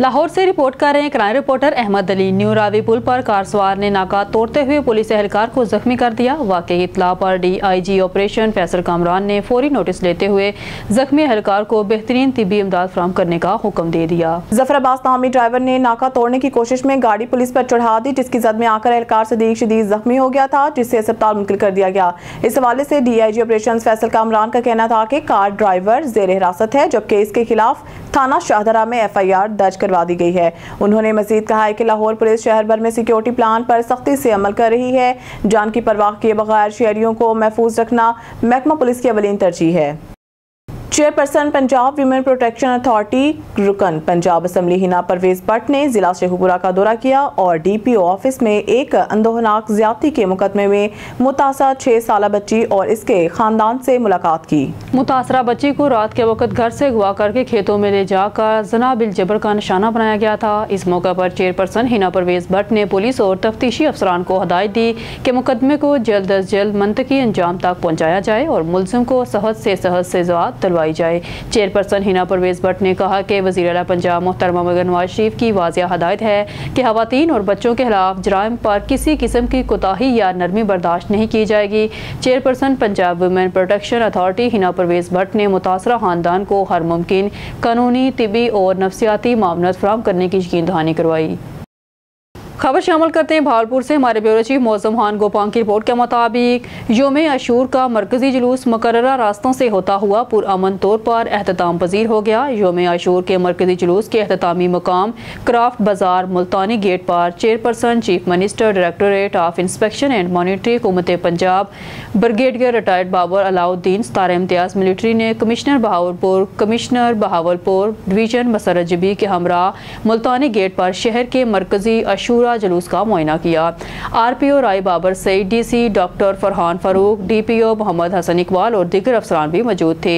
लाहौर से रिपोर्ट कर रहे हैं crime reporter Ahmad Ali. New Ravi पुल पर कार सवार ने नाका तोड़ते हुए पुलिस एहलकार को जख्मी कर दिया। वाकई की इत्तला पर DIG ऑपरेशन फैसल कामरान ने फौरी नोटिस लेते हुए जख्मी एहलकार को बेहतरीन तिब्बी इमदाद फराहम करने का हुक्म दे दिया। जफर अब्बास नामी ड्राइवर ने नाका तोड़ने की कोशिश में गाड़ी पुलिस पर चढ़ा दी, जिसकी जद में आकर एहलकार सदीक शदीद जख्मी हो गया था, जिससे अस्पताल मुंतकिल कर दिया गया। इस हवाले से DIG ऑपरेशन फैसल कामरान का कहना था कि कार ड्राइवर जेर हिरासत है, जबकि इसके खिलाफ थाना शाहदरा में FIR दर्ज करवा दी गई है। उन्होंने मजीद कहा है कि लाहौर पुलिस शहर भर में सिक्योरिटी प्लान पर सख्ती से अमल कर रही है। जान की परवाह किए बगैर शहरियों को महफूज रखना महकमा पुलिस की अवलीन तरजीह है। Chairperson Punjab women protection authority रुकन पंजाब असम्बली हिना परवेज भट्ट ने जिला शेखुपुरा का दौरा किया और DPO ऑफिस में एक अंदोहनाक ज्यादती के मुकदमे में मुतासर 6 साला बच्ची और इसके खानदान से मुलाकात की। मुतासरा बच्ची को रात के वक्त घर से अगवा करके खेतों में ले जाकर जना बिल जबर का निशाना बनाया गया था। इस मौके पर चेयरपर्सन हिना परवेज भट्ट ने पुलिस और तफ्तीशी अफसरान को हदायत दी कि मुकदमे को जल्द अज जल्द मंतकी अंजाम तक पहुँचाया जाए और मुलजिम को सहद से सजा दिलवाई जाए। चेयरपर्सन हिना परवेज भट्ट ने कहा कि वज़ीर आला पंजाब मोहतरमा नवाज शरीफ की वाज़िया हदायत है कि ख़वातीन और बच्चों के खिलाफ जराइम पर किसी किस्म की कोताही या नरमी बर्दाश्त नहीं की जाएगी। Chairperson Punjab women protection authority Hina Parvez Bhatt ने मुतासरा खानदान को हर मुमकिन कानूनी, तिबी और नफ्सियाती मामलत फराहम करने की यकीन दहानी करवाई। खबर शामिल करते हैं भावलपुर से। हमारे ब्यूरो चीफ मौज़म खान गोपांग की रिपोर्ट के मुताबिक योम अशूर का मरकजी जुलूस मुकर्ररा रास्तों से होता हुआ पुरअमन तौर पर एहतताम पजीर हो गया। योम अशूर के मरकजी जुलूस के एहततामी मकाम क्राफ्ट बाजार मुल्तानी गेट पर chairperson chief minister directorate of inspection and monitoring हुकूमत Punjab brigadier retired Babar Alauddin Sitara Imtiaz military ने कमिश्नर बहावलपुर डिवीजन मसरत जबी के हमरा मुल्तानी गेट पर शहर के मरकजी अशूरा जुलूस का मुआयना किया। RPO Rai Babar Saeed, DC doctor Farhan Farooq, DPO Mohammad Hasan Iqbal और दीगर अफसरान भी मौजूद थे।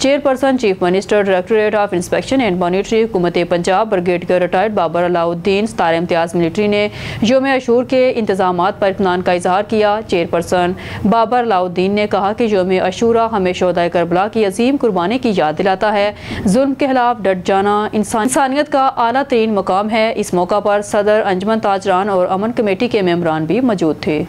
Chairperson chief minister directorate of inspection and monitoring हुकूमत Punjab brigadier retired Babar Alauddin Sitara Imtiaz military ने योम अशूर के इंतजामात पर इत्मीनान का इजहार किया। चेयरपर्सन बाबर अलाउद्दीन ने कहा कि योम अशूरा हमें शोहदाए करबला की अजीम कुर्बानी की याद दिलाता है। जुल्म के खिलाफ डट जाना इंसानियत का आला तरीन मकाम है। इस मौका पर सदर अंजुमन ताजरान और अमन कमेटी के मेंबरान भी मौजूद थे।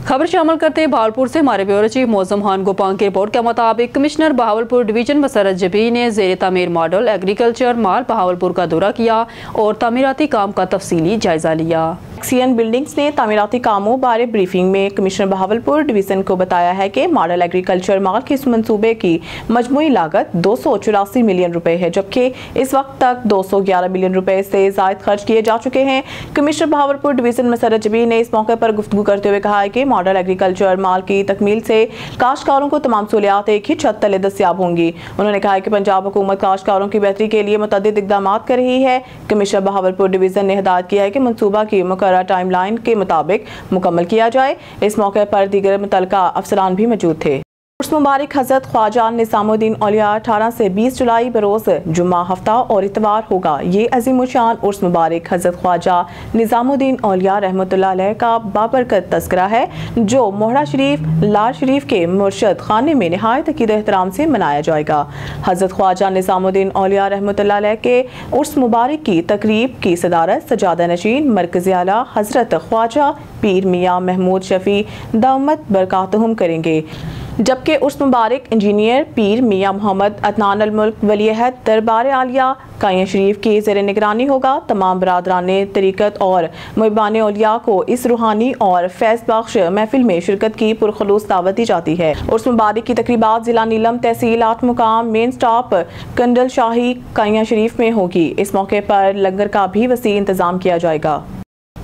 खबर शामिल करते हैं भावलपुर से। हमारे ब्यूरो चीफ मौज़म खान गोपांग की रिपोर्ट के मुताबिक कमिश्नर बहावलपुर डिवीजन मसरत जबी ने ज़ेर तामीर मॉडल एग्रीकल्चर माल बहावलपुर का दौरा किया और तामीराती काम का तफसीली जायजा लिया। एक्सियन बिल्डिंग्स ने तामीराती कामों बारे ब्रीफिंग में कमिश्नर बहावलपुर डिवीजन को बताया है कि मॉडल एग्रीकल्चर माल के इस मंसूबे की मजमूई लागत 284 मिलियन रुपए है, जबकि इस वक्त तक 211 मिलियन रुपए से ज़ायद खर्च किए जा चुके हैं। कमिश्नर बहावलपुर डिवीजन मसरत जबी ने इस मौके पर गुफ्तगू करते हुए कहा है कि मॉडल एग्रीकल्चर माल की तकमील से काश्तकारों को तमाम सहूलियात एक ही छत तले दस्तयाब होंगी। उन्होंने कहा कि पंजाब हुकूमत काश्तकारों की बेहतरी के लिए मुतअद्दिद इक़दाम कर रही है। कमिश्नर बहावलपुर डिवीजन ने हिदायत किया है कि मनसूबा की टाइमलाइन के मुताबिक मुकम्मल किया जाए। इस मौके पर दीगर मुतल्लिका अफसरान भी मौजूद थे। उर्स मुबारक हज़रत ख्वाजा निज़ामुद्दीन औलिया 18 से 20 जुलाई बरोज़ जुम्मा हफ्ता और इतवार होगा। ये अज़ीमुशान उर्स मुबारक हज़रत ख्वाजा निज़ामुद्दीन औलिया रहमतुल्लाह अलैह का बाबरकत तज़किरा है, जो मोहरा शरीफ लाल शरीफ के मुर्शद खाने में नहायत अक़ीदत एहतराम से मनाया जाएगा। हज़रत ख्वाजा निज़ामुद्दीन औलिया रहमतुल्लाह अलैह के उर्स मुबारक की तकरीब की सदारत सजादा नशीन मरकज़ी आला हज़रत ख्वाजा पीर मियाँ महमूद शफ़ी दामत बरकातहुम करेंगे, जबकि उर्स मुबारक इंजीनियर पीर मियाँ मोहम्मद अदनान अल मुल्क वलीअहद दरबार आलिया काया शरीफ की ज़ेर निगरानी होगा। तमाम बरादरान तरीक़त और मुहिबान औलिया को इस रूहानी और फैज़ बख्श महफिल में शिरकत की पुरखलूस दावत दी जाती है। उर्स मुबारक की तकरीबात ज़िला नीलम तहसील 8 मुकाम मेन स्टॉप कंडल शाही काया शरीफ में होगी। इस मौके पर लंगर का भी वसी इंतज़ाम किया जाएगा।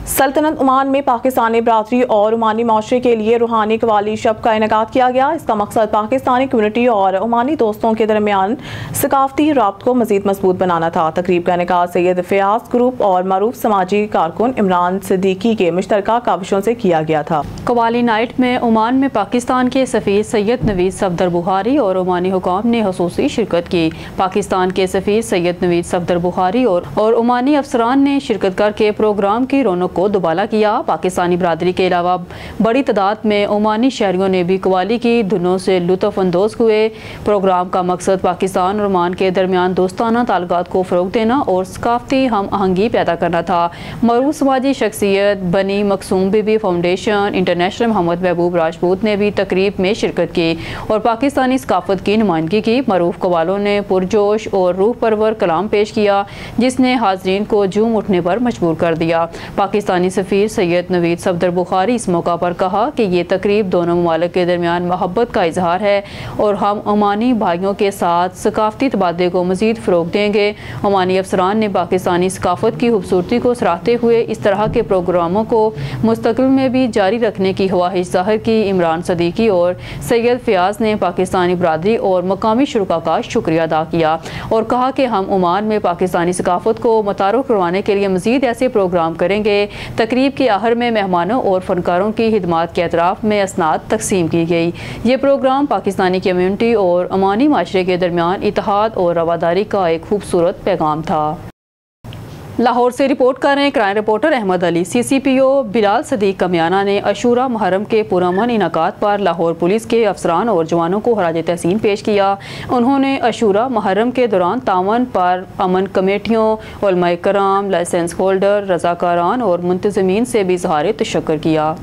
सल्तनत ओमान में पाकिस्तानी बरादरी और ओमानी माशरे के लिए रूहानी कवाली शब का इनेकाद किया गया। इसका मकसद पाकिस्तानी कम्युनिटी और ओमानी दोस्तों के दरमियान सकाफती राब्त को मजीद मजबूत बनाना था। तकरीब का इनेकाद सैयद फयाज ग्रुप और मरूफ समाजी कारकुन इमरान सिद्दीकी के मुश्तरका काविशों से किया गया था। कवाली नाइट में ओमान में पाकिस्तान के सफ़ीर सैयद नवीद सफदर बुखारी और ओमानी हुकाम ने खुसूसी शिरकत की। पाकिस्तान के सफ़ीर सैयद नवीद सफदर बुखारी और ओमानी अफसरान ने शिरकत करके प्रोग्राम की रौनक को दुबाला किया। पाकिस्तानी बरादरी के अलावा बड़ी तादाद में ओमानी शहरियों ने भी कवाली की धुनों से लुत्फ़ अंदोज हुए। प्रोग्राम का मकसद पाकिस्तान और ओमान के दरमियान दोस्ताना ताल्लुकात को फ़रोग़ देना और सकाफ़ती हम आहंगी पैदा करना था। मरूफ समाजी शख्सियत बनी मकसूम बीबी फाउंडेशन इंटरनेशनल मोहम्मद महबूब राजपूत ने भी तकरीब में शिरकत की और पाकिस्तानी सकाफ़त की नुमाइंदगी की। मरूफ कवालों ने पुरजोश और रूह परवर कलाम पेश किया जिसने हाज़रीन को झूम उठने पर मजबूर कर दिया। पाकिस्तानी सफ़ीर सैयद नवीद सफदर बुखारी इस मौका पर कहा कि ये तकरीब दोनों ममालिक के दरमियान मोहब्बत का इजहार है और हम ओमानी भाइयों के साथ सकाफ़ती तबादले को मज़ीद फ़रोग़ देंगे। ओमानी अफसरान ने पाकिस्तानी सकाफ़त की खूबसूरती को सराहते हुए इस तरह के प्रोग्रामों को मुस्तक़बिल में भी जारी रखने की ख्वाहिश ज़ाहिर की। इमरान सदीकी और सैयद फ़याज़ ने पाकिस्तानी बरादरी और मकामी शुरका का शुक्रिया अदा किया और कहा कि हम ओमान में पाकिस्तानी सकाफ़त को मुतारुफ़ करवाने के लिए मज़ीद ऐसे प्रोग्राम करेंगे। तकरीब के आखिर में मेहमानों और फनकारों की खिदमात के अतराफ में असनाद तकसीम की गई। ये प्रोग्राम पाकिस्तानी कम्यूनिटी और ओमानी माशरे के दरमियान इत्तेहाद और रवादारी का एक खूबसूरत पैगाम था। लाहौर से रिपोर्ट कर रहे हैं crime reporter Ahmad Ali. CCPO Bilal Sadiq Kamiyana ने अशूरा मुहर्रम के पुरअमन इनाकात पर लाहौर पुलिस के अफसरान और जवानों को खराज तहसीन पेश किया। उन्होंने अशूरा मुहर्रम के दौरान तावन पर अमन कमेटियों, उलमाए कराम, लाइसेंस होल्डर, रज़ाकारान और मुंतज़मीन से भी इज़हार तशक्कुर किया।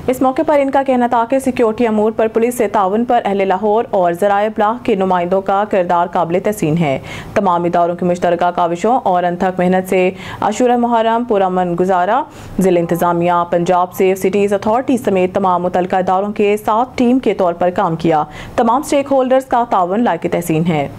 इस मौके पर इनका कहना था कि सिक्योरिटी अमूर पर पुलिस से ताउन पर अहले लाहौर और ज़राए इब्लाग के नुमाइंदों का किरदार काबिल तहसीन है। तमाम इदारों की मुश्तरका काविशों और अनथक मेहनत से अशूरा मुहर्रम पुरअमन गुजारा। ज़िला इंतज़ामिया, पंजाब सेफ सिटीज़ अथॉरिटी समेत तमाम मुतल्लिका इदारों के साथ टीम के तौर पर काम किया। तमाम स्टेक होल्डर्स का ताउन लायक तहसीन है।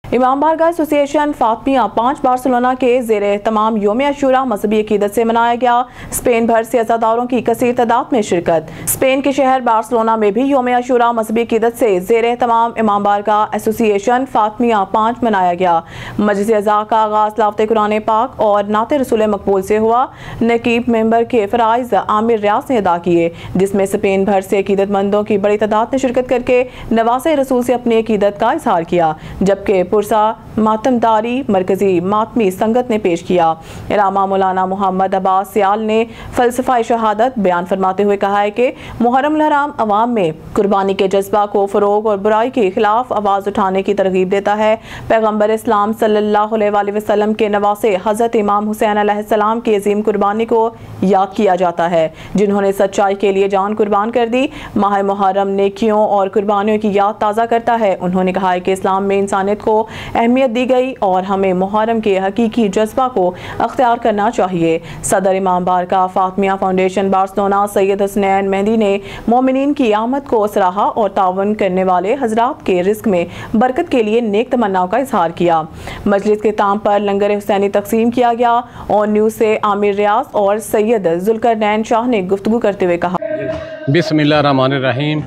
इमाम बारगाह एसोसिएशन फातमिया 5 बार्सिलोना के ज़ेरे तमाम योम अशूरा मजहबी अकीदत से मनाया गया। स्पेन भर से अज़ादारों की कसीर तादाद में शिरकत। स्पेन के शहर बार्सिलोना में भी योम अशूरा मजहबी अकीदत से ज़ेरे तमाम इमाम बारगाह एसोसिएशन फातमिया 5 मनाया गया। मजलिस अज़ा का आगाज़ लाफ्ते कुरान पाक और नाते रसूल मकबूल से हुआ। नकीब मेंबर के फ़राइज़ आमिर रियाज ने अदा किए, जिसमें स्पेन भर से अकीदतमंदों की बड़ी तादाद ने शिरकत करके नवासे रसूल से अपनी अकीदत का इजहार किया, जबकि मातमदारी मरकजी मातमी संगत ने पेश किया। इलामा मौलाना मोहम्मद अब्बास सियाल ने फलसफा शहादत बयान फरमाते हुए कहा है कि मुहर्रम हराम अवाम में कुर्बानी के जज्बा को फ़रोग और बुराई के खिलाफ आवाज़ उठाने की तरगीब देता है। पैगम्बर इस्लाम सल्लल्लाहु अलैहि वसल्लम के नवासे हज़रत इमाम हुसैन अलैहिस्सलाम की अजीम कुर्बानी को याद किया जाता है, जिन्होंने सच्चाई के लिए जान कुर्बान कर दी। माह मुहर्रम नेकियों और कुर्बानियों की याद ताज़ा करता है। उन्होंने कहा है कि इस्लाम में इंसानियत को अहमियत दी गई और हमें मुहर्रम के हकीकी जज्बा को अख्तियार करना चाहिए। सदर इमाम बारगाह फातमिया फाउंडेशन बार्सिलोना सैयद हसनैन मेहदी ने मोमिनीन की आमद को सराहा और तावन करने वाले हजरात के रिस्क में बरकत के लिए नेक तमन्नाओं का इजहार किया। मजलिस के ताम पर लंगर हुसैनी तकसीम किया गया और न्यूज़ से आमिर रियाज और सैयद जुल्करनैन शाह ने गुफ्तगू करते हुए कहा, बिस्मिल्लाहिर्रहमानिर्रहीम।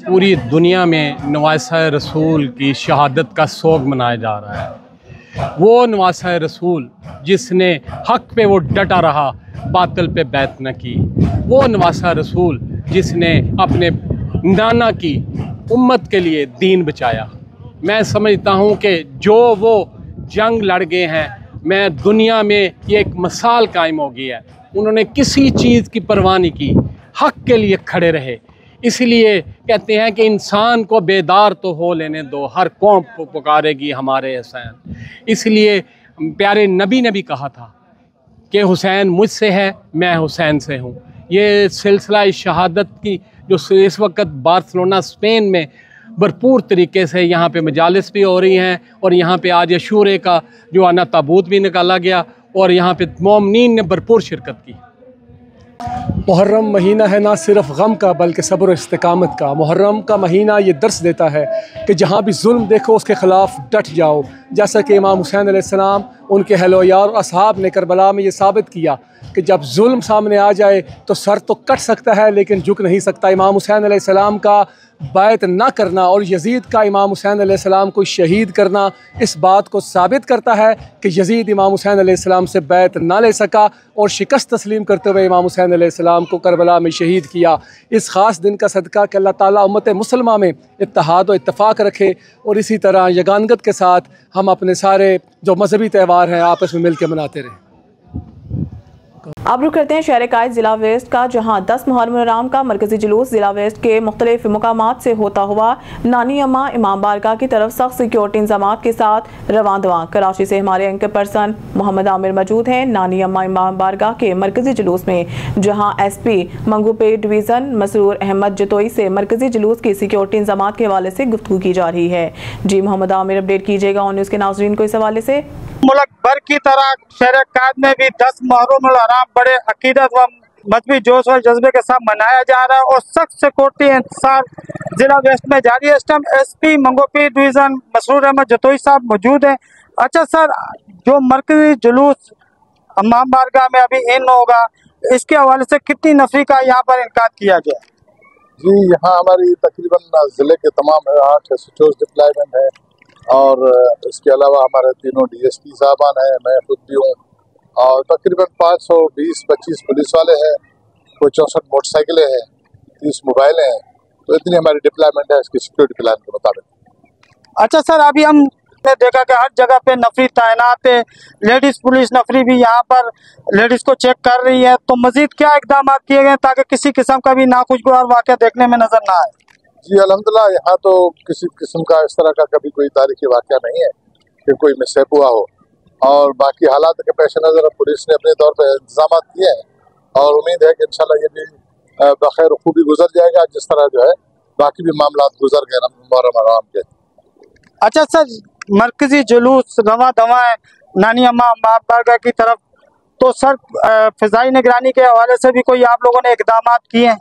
पूरी दुनिया में नवासा रसूल की शहादत का सोग मनाया जा रहा है। वो नवासा रसूल जिसने हक पे वो डटा रहा, बातिल पे बैत न की। वो नवासा रसूल जिसने अपने नाना की उम्मत के लिए दीन बचाया। मैं समझता हूँ कि जो वो जंग लड़ गए हैं, मैं दुनिया में ये एक मिसाल कायम हो गई है। उन्होंने किसी चीज़ की परवाह नहीं की, हक के लिए खड़े रहे। इसलिए कहते हैं कि इंसान को बेदार तो हो लेने दो, हर कौम पुकारेगी हमारे हुसैन। इसलिए प्यारे नबी ने भी कहा था कि हुसैन मुझसे है, मैं हुसैन से हूँ। ये सिलसिला इस शहादत की जो इस वक्त बार्सिलोना स्पेन में भरपूर तरीके से यहाँ पे मजालिस भी हो रही हैं और यहाँ पे आज अशूरे का जो आना ताबूत भी निकाला गया और यहाँ पे मोमिनीन ने भरपूर शिरकत की। मुहर्रम महीना है ना सिर्फ गम का बल्कि सब्र और इस्तिकामत का। मुहर्रम का महीना ये दर्स देता है कि जहाँ भी जुल्म देखो उसके ख़िलाफ़ डट जाओ। जैसा कि इमाम हुसैन अलैहिस्सलाम उनके अहल-व-यार और असहाब ने करबला में ये साबित किया कि जब जुल्म सामने आ जाए तो सर तो कट सकता है लेकिन झुक नहीं सकता। इमाम हुसैन अलैहिस्सलाम का बैत ना करना और यजीद का इमाम हुसैन अलैहिस्सलाम को शहीद करना इस बात को साबित करता है कि यजीद इमाम हुसैन अलैहिस्सलाम से बैत ना ले सका और शिकस्त तस्लीम करते हुए इमाम हुसैन अलैहिस्सलाम को करबला में शहीद किया। इस ख़ास दिन का सदका कि अल्लाह ताला उम्मत मुसलमा में इत्तेहाद और इत्तफ़ाक़ रखे और इसी तरह यगानगत के साथ हम अपने सारे जो मजहबी त्यौहार हैं आपस में मिल के मनाते रहें। अब रुक करते हैं शहर कायद जिला वेस्ट का, जहां 10 मुहर्रम हराम का मरकजी जुलूस जिला वेस्ट के मुख्तलिफ मकामात से होता हुआ नानी अम्मा इमाम बारगाह की तरफ सख्त सिक्योरिटी इंतजाम के साथ रवां दवा। कराची से हमारे एंकर पर्सन मोहम्मद आमिर मौजूद हैं नानी अम्मा इमाम बारगाह के मरकजी जुलूस में, जहां SP मंगूपे डिवीज़न मसरूर अहमद जतोई से मरकजी जुलूस की सिक्योरिटी इंतजाम के हवाले से गुफ्तगू की जा रही है। जी मोहम्मद आमिर, अपडेट कीजिएगा ऑन न्यूज़ के नाज़रीन को इस हवाले से। मुल्क भर की तरह शहर कायद में भी 10 मुहर्रम हराम बड़े अकीदत व मजहबी जोश और जज्बे के साथ मनाया जा रहा है और सख्त सिक्योरिटी इंतजार जिला वेस्ट में जारी है। इस time SP Mangopi division Masroor Ahmed Jatoi साहब मौजूद हैं। अच्छा सर, जो मरकजी जुलूस इमाम बारगाह में अभी इन होगा, इसके हवाले से कितनी नफरी का यहाँ पर इनकार किया गया? जी, यहाँ हमारी तकरीबन ज़िले के तमाम 8 SHOs डिप्लॉयमेंट है और इसके अलावा हमारे तीनों DSP साहबान हैं, मैं खुद भी हूँ और तकरीबन 520-25 पुलिस वाले हैं, कोई 64 मोटरसाइकिलें हैं, 30 मोबाइलें हैं। तो इतनी हमारी डिप्लॉयमेंट है इसकी सिक्योरिटी प्लान के मुताबिक। अच्छा सर, अभी हमने देखा कि हर जगह पे नफरी तैनात है, लेडीज पुलिस नफरी भी यहाँ पर लेडीज को चेक कर रही है, तो मजीद क्या इकदाम किए गए ताकि किसी किस्म का भी नाखुशगवार वाक़या देखने में नजर ना आए? जी अल्हम्दुलिल्लाह, यहाँ तो किसी किस्म का इस तरह का कभी कोई तारीखी वाक़या नहीं है कि कोई मिसहैप हुआ हो और बाकी हालात के पेश नज़र पुलिस ने अपने तौर पर इंतजाम किए हैं और उम्मीद है कि इंशाल्लाह ये भी बखैर खूबी गुजर जाएगा, जिस तरह जो है बाकी भी मामला गुजर गए मुहर्रम हराम के। अच्छा सर, मरकजी जुलूस रवा दवा है नानी अम्मा बारगाह की तरफ, तो सर फिजाई निगरानी के हवाले से भी कोई आप लोगों ने इकदाम किए हैं?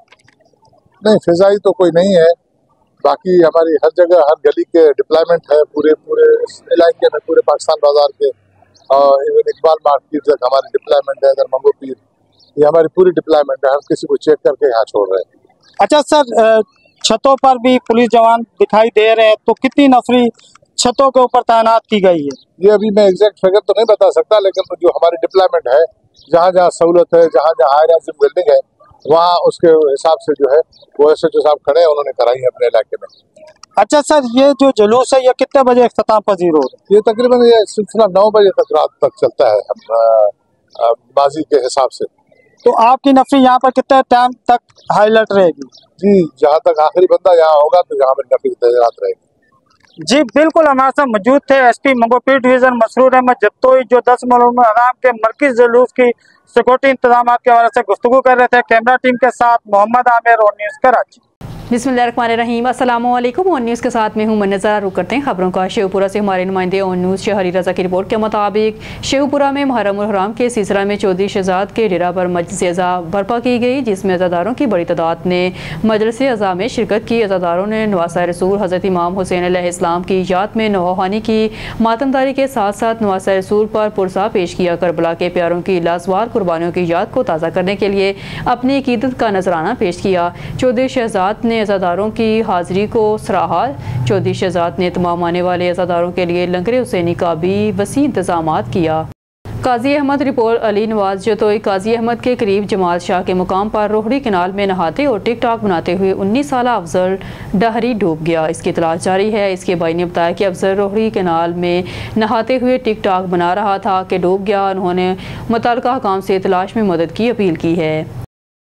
नहीं, फिजाई तो कोई नहीं है, बाकी हमारी हर जगह हर गली के डिप्लॉयमेंट है, पूरे इलाके में, पूरे पाकिस्तान बाजार के और इवन इकबाल मार्केट तक हमारी डिप्लॉयमेंट है। अगर मंगो पीर, ये हमारी पूरी डिप्लॉयमेंट है, हर किसी को चेक करके यहाँ छोड़ रहे हैं। अच्छा सर, छतों पर भी पुलिस जवान दिखाई दे रहे हैं, तो कितनी नफरी छतों के ऊपर तैनात की गई है? ये अभी मैं एग्जैक्ट फिगर तो नहीं बता सकता, लेकिन जो हमारी डिप्लॉयमेंट है, जहाँ जहाँ सहूलत है, जहाँ जहाँ हायर बिल्डिंग है, वहाँ उसके हिसाब से जो है वो SHO साहब खड़े हैं, उन्होंने कराई है अपने इलाके में। अच्छा सर, ये जो जुलूस है ये कितने बजे इख्तिताम पजीर होगा? ये तकरीबन ये सिलसिला 9 बजे तक रात तक चलता है बाजी के हिसाब से। तो आपकी नफरी यहाँ पर कितने टाइम तक हाईलाइट रहेगी? जी, जहाँ तक आखिरी बंदा यहाँ होगा तो यहाँ पर नफरी तैनात रहेगी। जी बिल्कुल, हमारे साथ मौजूद थे SP मंगोपी डिवीज़न मसरूर अहमद जतोई, जो 10 मुहर्रम हराम के मरकज़ी जुलूस की सिक्योरिटी इंतजाम के हवाले से गुफ्तगू कर रहे थे। कैमरा टीम के साथ मोहम्मद आमिर, ऑन न्यूज़ कराची। बिस्मिल्लाहिर्रहमानिर्रहीम, अस्सलामुअलैकुम। ऑन न्यूज़ के साथ में हूँ मनज़ा। रुक करते हैं खबरों का। शेखपुरा से हमारे नुमाइंदे ऑन न्यूज़ शहरी रजा की रिपोर्ट के मुताबिक शेखपुरा में मुहर्रम हराम के सिलसिला में चौधरी शहजाद के डेरा पर मजलिस अज़ा बर्पा की गई, जिसमें अज़ादारों की बड़ी तादाद ने मजलिस अज़ा में शिरकत की। अज़ादारों ने नवासा रसूल हज़रत इमाम हुसैन अलैहिस्सलाम की याद में नौहानी की, मातमदारी के साथ साथ नवासा रसूल पर पुरसा पेश किया। करबला के प्यारों की लाजवार कुर्बानियों की याद को ताज़ा करने के लिए अपनी अकीदत का नजराना पेश किया। चौधरी शहजाद ने अज़ादारों की हाजिरी को सराहा। चौधरी शहजाद ने तमाम आने वाले अज़ादारों के लिए लंगर हुसैनी का भी वसी इंतजामात किया। काजी अहमद रिपोर्ट अली नवाज जतोई काजी अहमद के करीब जमाल शाह के मुकाम पर रोहड़ी कैनाल में नहाते और टिकटॉक बनाते हुए 19 साल अफजल डहरी डूब गया। इसकी तलाश जारी है। इसके भाई ने बताया कि अफजल रोहड़ी कैनाल में नहाते हुए टिकटॉक बना रहा था कि डूब गया। उन्होंने मुतल्लिका हुकाम से तलाश में मदद की अपील की है।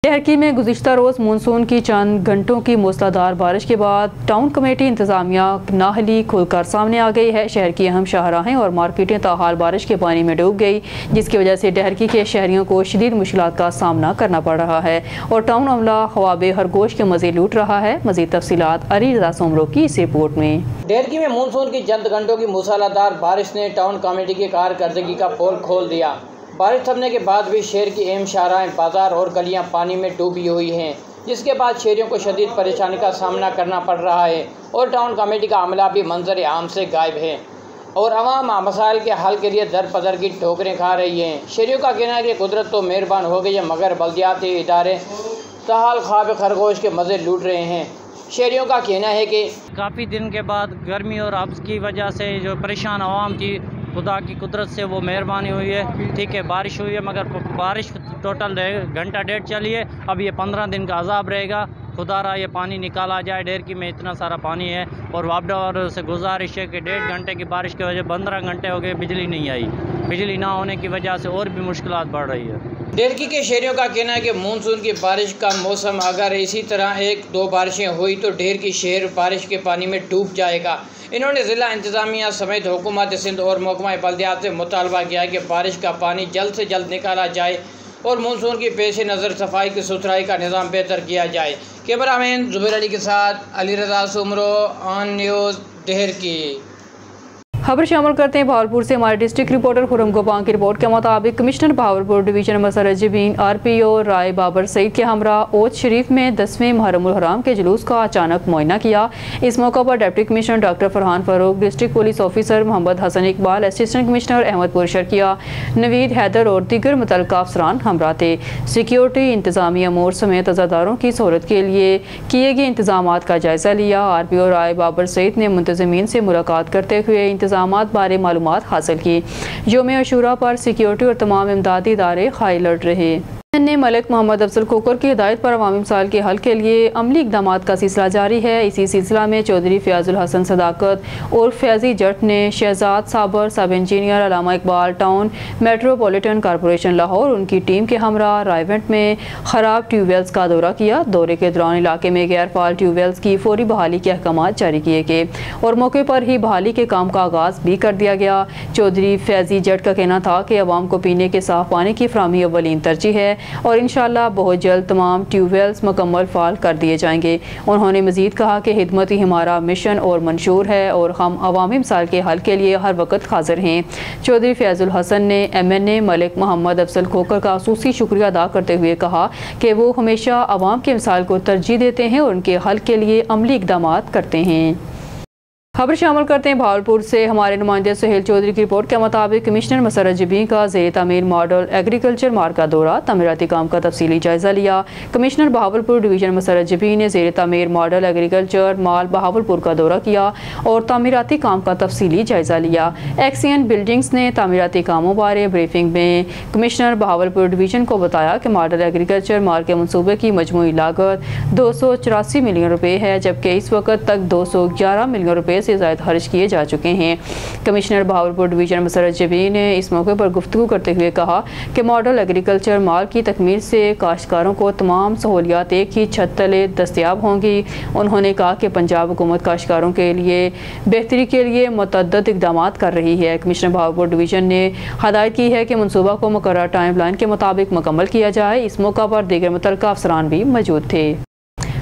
डहरकी में गुज़िश्ता रोज़ मानसून की चंद घंटों की मूसलाधार बारिश के बाद टाउन कमेटी इंतजामिया नाहली खुलकर सामने आ गई है। शहर की अहम शाहराहें और मार्केटें ताहाल बारिश के पानी में डूब गई, जिसकी वजह से डहरकी के शहरियों को शदीद मुश्किलात का सामना करना पड़ रहा है और टाउन अमला ख्वाबे खरगोश के मज़े लूट रहा है। मज़ीद तफसीलात अली रज़ा सोमरो की इस रिपोर्ट में। डहरकी में मानसून की चंद घंटों की मूसलाधार बारिश ने टाउन कमेटी की कारकर्दगी का पोल खोल दिया। बारिश थमने के बाद भी शहर की अहम शाहराहें, बाजार और गलियां पानी में डूबी हुई हैं, जिसके बाद शहरियों को शदीद परेशानी का सामना करना पड़ रहा है और टाउन कमेटी का अमला भी मंजर आम से गायब है और अवाम मसाइल के हल के लिए दर पदर की ठोकरें खा रही हैं। शहरियों का कहना है कि कुदरत तो मेहरबान हो गई है, मगर बल्दियाती इदारे ताहाल ख्वाब खरगोश के मज़े लूट रहे हैं। शहरियों का कहना है कि काफ़ी दिन के बाद गर्मी और अब्स की वजह से जो परेशान आवाम थी, खुदा की कुदरत से वो मेहरबानी हुई है। ठीक है, बारिश हुई है, मगर बारिश टोटल घंटा डेढ़ चली है। अब ये 15 दिन का अजाब रहेगा। खुदारा ये पानी निकाला जाए। डहरकी में इतना सारा पानी है और वापडा से गुजारिश है कि 1.5 घंटे की बारिश की वजह 15 घंटे हो गए बिजली नहीं आई। बिजली ना होने की वजह से और भी मुश्किलात बढ़ रही है। ढेरकी के शहरियों का कहना है कि मानसून की बारिश का मौसम अगर इसी तरह 1-2 बारिशें हुई तो ढेरकी शहर बारिश के पानी में डूब जाएगा। इन्होंने ज़िला इंतज़ामिया समेत हुकूमत सिंध और महकमा बल्दियात से मुतालबा किया कि बारिश का पानी जल्द से जल्द निकाला जाए और मानसून की पेश नज़र सफाई की सुथराई का निज़ाम बेहतर किया जाए। कैमरामैन जुबैर अली के साथ अली रज़ा सुमरो, ऑन न्यूज़, ढेरकी। खबर शामिल करते हैं भावलपुर से। हमारे डिस्ट्रिक्ट रिपोर्टर खुरम गोपांग की रिपोर्ट के मुताबिक commissioner Bahawalpur division मसरजबीन RPO Rai Babar Saeed के हमरा ओज शरीफ में 10वें मुहर्रम हराम के जुलूस का अचानक मुआयना किया। इस मौका पर deputy commissioner doctor Farhan Farooq, district police officer Mohammad Hasan Iqbal, assistant commissioner Ahmedpur Sharqia, Naveed Haider और दीगर मुतल्लिका अफसरान हमरा थे। सिक्योरिटी, इंतजामी अमूर समेत अज़ादारों की सहूलत के लिए किए गए इंतजाम का जायजा लिया। RPO राय बाबर सईद ने मुंतज़मीन से मुलाकात करते हुए इंतजामात बारे मालूमात हासिल की। यौम अशूरा पर सिक्योरिटी और तमाम इमदादी इदारे हाई अलर्ट रहे। ने मलिक मोहम्मद अफजल खोकर की हिदायत पर अवामी मसाइल के हल के लिए अमली इक़दामात का सिलसिला जारी है। इसी सिलसिला में चौधरी फ़याज़ुल हसन सदाकत और फैज़ी जट ने Shahzad Sabir, sub engineer Allama Iqbal town, metropolitan corporation Lahore उनकी टीम के हमरा रायवेंट में ख़राब ट्यूबवेल्स का दौरा किया। दौरे के दौरान इलाके में गैर फाल ट्यूबवेल्स की फौरी बहाली के अहकामात जारी किए गए और मौके पर ही बहाली के काम का आगाज़ भी कर दिया गया। चौधरी फैज़ी जट का कहना था कि अवाम को पीने के साफ पानी की फराहमी अव्वलीन तरजीह है और इंशाअल्लाह बहुत जल्द तमाम ट्यूबवेल्स मुकम्मल फ़ाल कर दिए जाएंगे। उन्होंने मज़ीद कहा कि खिदमत ही हमारा मिशन और मंशूर है और हम अवामी मसाइल के हल के लिए हर वक्त हाजिर हैं। चौधरी फ़याज़ुल हसन ने MNA मलिक मोहम्मद अफजल खोकर का ख़ुसूसी शुक्रिया अदा करते हुए कहा कि वो हमेशा अवाम के मसाइल को तरजीह देते हैं और उनके हल के लिए अमली इक़दामात करते हैं। खबर शामिल करते हैं भावलपुर से। हमारे नुमाइंदे सुहेल चौधरी की रिपोर्ट के मुताबिक कमिश्नर मसरजबीन का ज़ेर तामीर मॉडल एग्रीकल्चर मार्ग का दौरा, तमीराती काम का तफसीली जायजा लिया। कमिश्नर बहावलपुर डिवीजन मसरजबीन ने ज़ेर तामीर मॉडल एग्रीकल्चर माल बहावलपुर का दौरा किया और तामीराती काम का तफसीली जायजा लिया। एक्सियन बिल्डिंग्स ने तामीराती कामों बारे ब्रीफिंग में कमिश्नर बहावलपुर डिवीजन को बताया कि मॉडल एग्रीकल्चर मार्ग के मनसूबे की मजमूई लागत 284 मिलियन रुपये है, जबकि इस वक्त तक 211 मिलियन रुपये से ज़ायद खर्च किए जा चुके हैं। कमिश्नर बहावलपुर डिवीजन मसरजबीन ने इस मौके पर गुफ्तगू करते हुए कहा कि मॉडल एग्रीकल्चर माल की तकमील से काश्तकारों को तमाम सहूलियात एक ही छत तले दस्तयाब होंगी। उन्होंने कहा कि पंजाब हुकूमत काश्तकारों के लिए बेहतरी के लिए मुतअद्दिद इक़दामात कर रही है। कमिश्नर बहावलपुर डिवीजन ने हदायत की है कि मनसूबा को मुकर्रर टाइम लाइन के मुताबिक मुकम्मल किया जाए। इस मौका पर दीगर मुतल्लिका अफसरान भी मौजूद थे।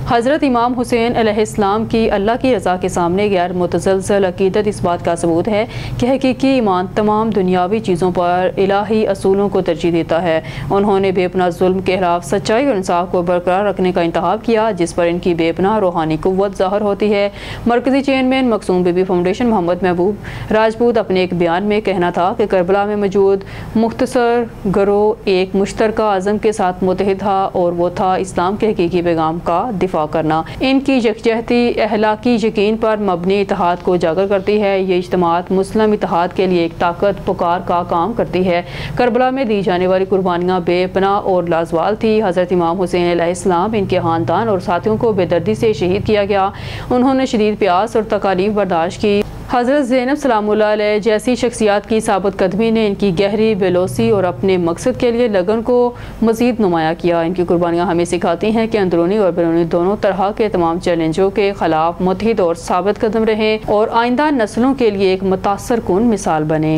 हज़रत इमाम हुसैन अलैहिस्सलाम की अल्लाह की रज़ा के सामने गैर मुतज़लज़ल अक़ीदत इस बात का सबूत है कि हकीकी ईमान तमाम दुनियावी चीज़ों पर इलाही असूलों को तरजीह देता है। उन्होंने बेपनाह जुल्म के खिलाफ सच्चाई और इंसाफ को बरकरार रखने का इंतखाब किया, जिस पर इनकी बेपनाह रूहानी क़ुव्वत ज़ाहिर होती है। मरकज़ी चेयरमैन मकसूम बीबी फाउंडेशन मोहम्मद महबूब राजपूत अपने एक बयान में कहना था कि करबला में मौजूद मुख्तसर गिरोह एक मुश्तरका आज़म के साथ मुत्तहिद था और वो था इस्लाम के हकीकी पैगाम का करना। इनकी यकजहती अहलाकी यकीन पर मबनी इत्तेहाद को उजागर करती है। ये इज्तिमात मुस्लिम इत्तेहाद के लिए एक ताकत पुकार का काम करती है। करबला में दी जाने वाली कुर्बानियाँ बेपनाह और लाजवाल थी। हज़रत इमाम हुसैन अलैहिस्सलाम, इनके ख़ानदान और साथियों को बेदर्दी से शहीद किया गया। उन्होंने शदीद प्यास और तकालीफ बर्दाश्त की। हज़रत ज़ैनब सलामुल्लाह अलैह जैसी शख्सियात की साबित कदमी ने इनकी गहरी बेलोसी और अपने मकसद के लिए लगन को मज़ीद नुमाया किया। इनकी कुर्बानियाँ हमें सिखाती हैं कि अंदरूनी और बैरूनी दोनों तरह के तमाम चैलेंजों के खिलाफ मुत्तहिद और साबित कदम रहें और आइंदा नस्लों के लिए एक मुतासर कुन मिसाल बने।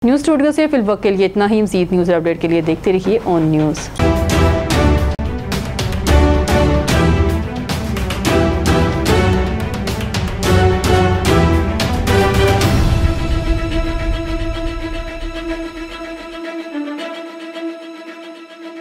न्यूज़ स्टूडियो से फिलवक्त के लिए इतना ही। मज़ीद न्यूज़ अपडेट के लिए देखते रहिए ऑन न्यूज़।